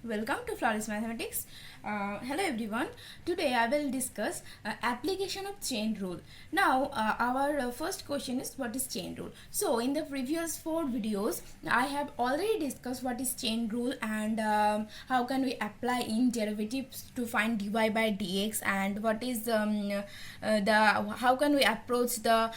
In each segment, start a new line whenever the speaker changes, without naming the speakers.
welcome to Flawless Mathematics. Hello everyone. Today I will discuss application of chain rule. Now our first question is, what is chain rule? So in the previous 4 videos I have already discussed what is chain rule and how can we apply in derivatives to find dy by dx, and what is how can we approach the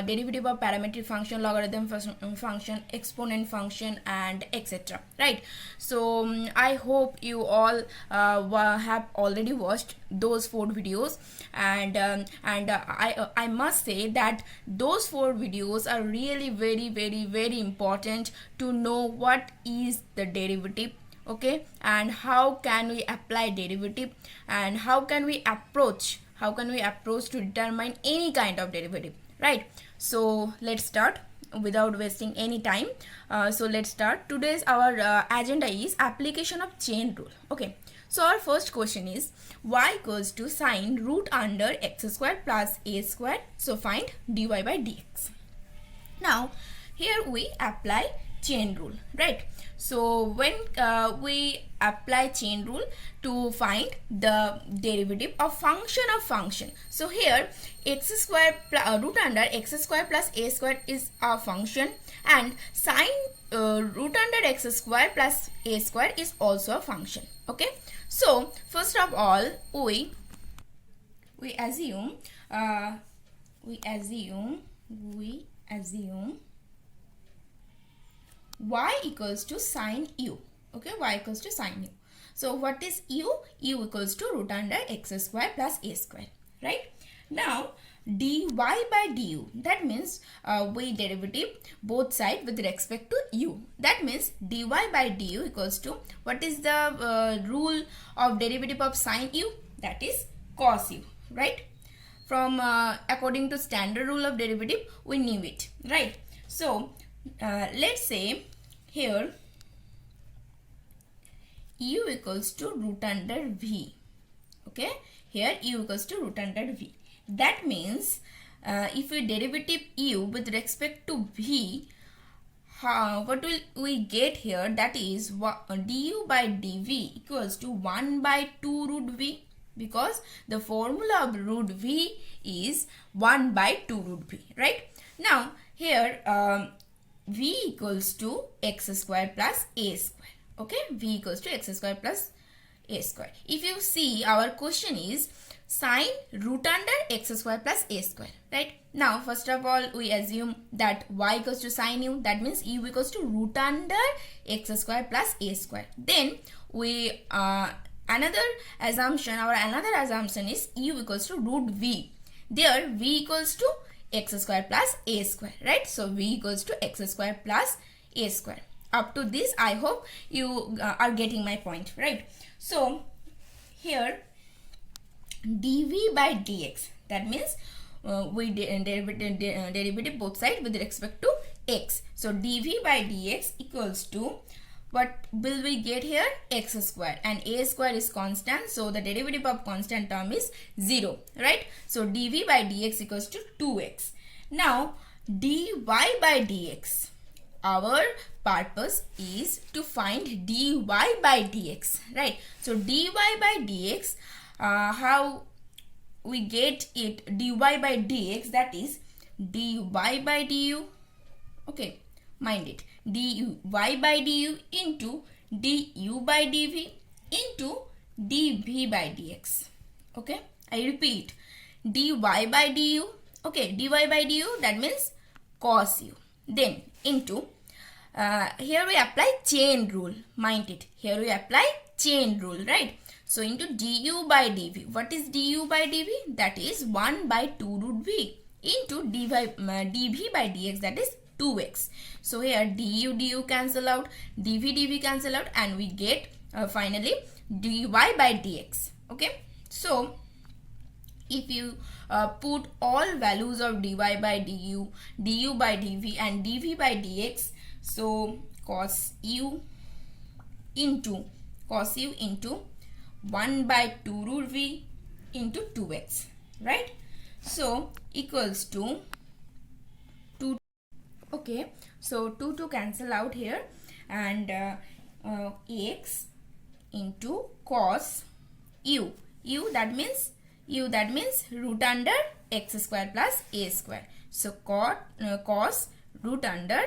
derivative of parametric function, logarithm function, exponent function, and etc. Right? So I hope you all have already watched those 4 videos, and I must say that those 4 videos are really very important to know what is the derivative, okay, and how can we apply derivative, and how can we approach to determine any kind of derivative, right? So let's start without wasting any time. So let's start. Today's our agenda is application of chain rule. Okay, so our first question is y equals to sine root under x square plus a square. So find dy by dx. Now here we apply chain rule, right? So when we apply chain rule to find the derivative of function, so here x square root under x square plus a square is a function, and sine root under x square plus a square is also a function. Okay, so first of all we assume y equals to sine u. Okay, y equals to sine u. So what is u? U equals to root under x square plus a square, right? Now dy by du, that means we derivative both sides with respect to u. That means dy by du equals to, what is the rule of derivative of sine u? That is cos u, right? From according to standard rule of derivative, we knew it, right? So let's say here u equals to root under v. Okay, here u equals to root under v. That means if we derivative u with respect to v, what will we get here? That is du by dv equals to 1 by 2 root v, because the formula of root v is 1 by 2 root v, right? Now here v equals to x square plus a square. Okay, v equals to x square plus a square. If you see, our question is sine root under x square plus a square, right? Now first of all we assume that y equals to sine u, that means u equals to root under x square plus a square. Then we another assumption is u equals to root v. There v equals to x square plus a square, right? So v equals to x square plus a square. Up to this I hope you are getting my point, right? So here dv by dx, that means we derivative both sides with respect to x. So dv by dx equals to, what will we get here? X square, and a square is constant, so the derivative of constant term is 0, right? So dv by dx equals to 2x. Now dy by dx, our purpose is to find dy by dx, right? So dy by dx, how we get it? Dy by dx, that is dy by du. Okay, mind it, dy by du into du by dv into dv by dx. Okay, I repeat, dy by du. Okay, dy by du, that means cos u. Then into here we apply chain rule. Mind it, here we apply chain rule, right? So into du by dv. What is du by dv? That is 1 by 2 root v into dv by dx, that is 2x. So here du cancel out, dv cancel out, and we get finally dy by dx. Okay, so if you put all values of dy by du, du by dv, and dv by dx, so cos u into 1 by 2 root v into 2x, right? So equals to 2. Okay, so 2 to cancel out here, and x into cos u. That means root under x square plus a square. So cos root under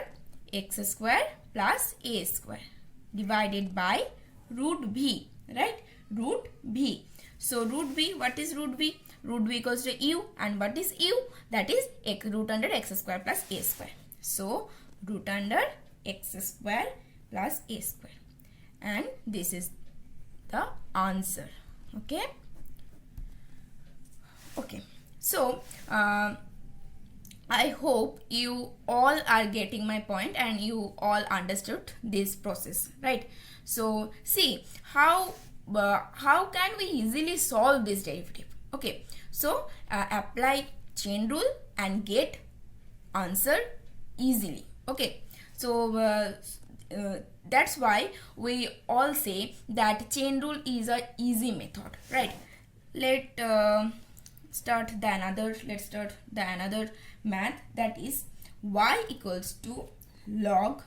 x square plus a square divided by root v, right? Root v. So root v, what is root v? Root v equals to u, and what is u? That is root under x square plus a square. So root under x square plus a square, and this is the answer. Okay. So I hope you all are getting my point and you all understood this process, right? So see how can we easily solve this derivative? Okay, so apply chain rule and get answer easily. Okay, so that's why we all say that chain rule is a easy method, right? Let's start the another math, that is y equals to log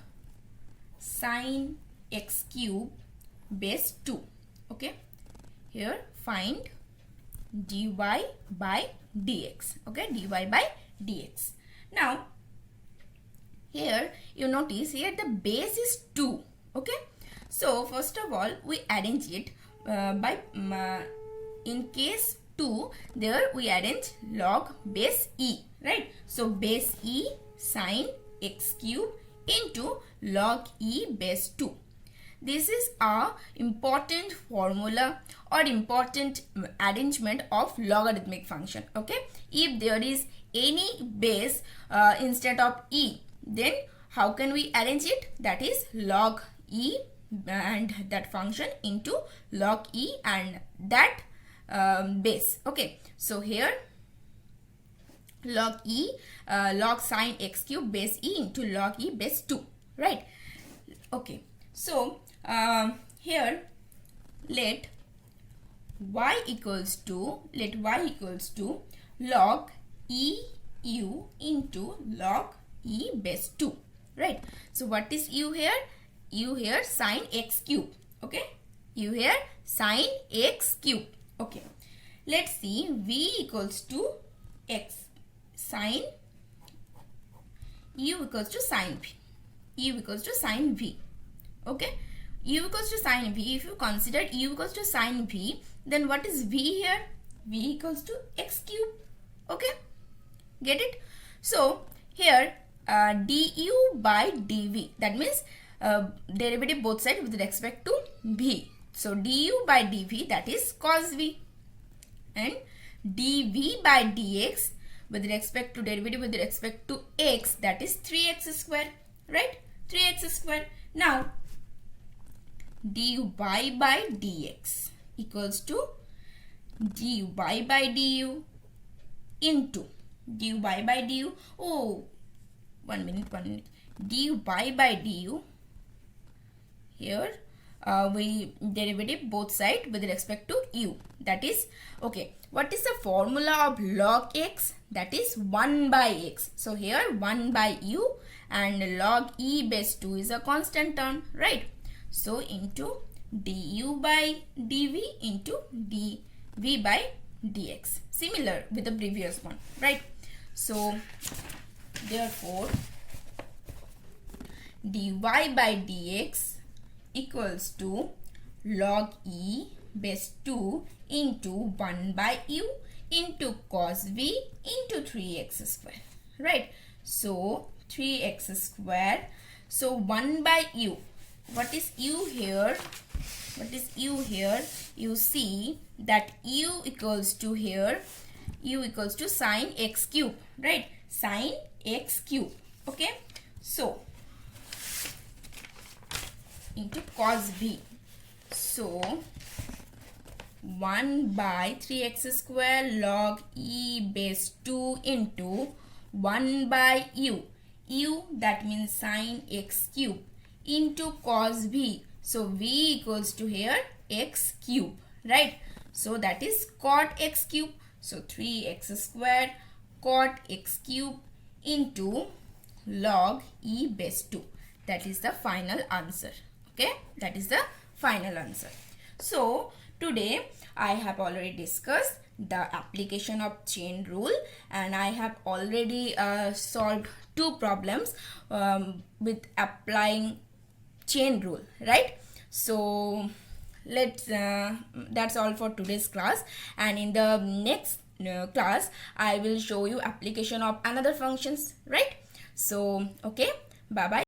sine x cube base 2. Okay, here find dy by dx. Okay, dy by dx. Now here you notice here the base is 2. Okay, so first of all we arrange it by in case 2, there we arrange log base e, right? So base e sine x cube into log e base 2. This is a important formula or important arrangement of logarithmic function. Okay, if there is any base instead of e, then how can we arrange it? That is log e and that function into log e and that base. Okay, so here log e log sine x cube base e into log e base 2, right? Okay, so here let y equals to log e u into log e base 2, right? So what is u here? U here sine x cube. Okay, u here sine x cube. Okay, let's see v equals to x sine u equals to sine v. U equals to sine v. Okay, u equals to sine v. If you consider u equals to sine v, then what is v here? V equals to x cube. Okay, get it? So here du by dv, that means derivative both sides with respect to v. So du by dv, that is cos v, and dv by dx with respect to derivative with respect to x, that is 3x square, right? 3x square. Now dy by dx equals to dy by du into dy by du. Oh, one minute. dy by du. Here we derivative both sides with respect to u. That is, okay, what is the formula of log x? That is 1 by x. So here 1 by u and log e base 2 is a constant term, right? So into du by dv into dv by dx, similar with the previous one, right? So therefore dy by dx equals to log e base 2 into 1 by u into cos v into 3x square, right? So 3x square. So 1 by u. What is u here? You see that u equals to here, u equals to sine x cube, right? Sine x cube. Okay, so into cos v. So 1 by 3x square log e base 2 into 1 by u. U, that means sine x cube, into cos v. So v equals to here x cube, right? So that is cot x cube. So 3x square cot x cube into log e base 2. That is the final answer. Okay, that is the final answer. So today I have already discussed the application of chain rule, and I have already solved two problems with applying chain rule, right? So let's that's all for today's class, and in the next class I will show you application of another functions, right? So okay, bye bye.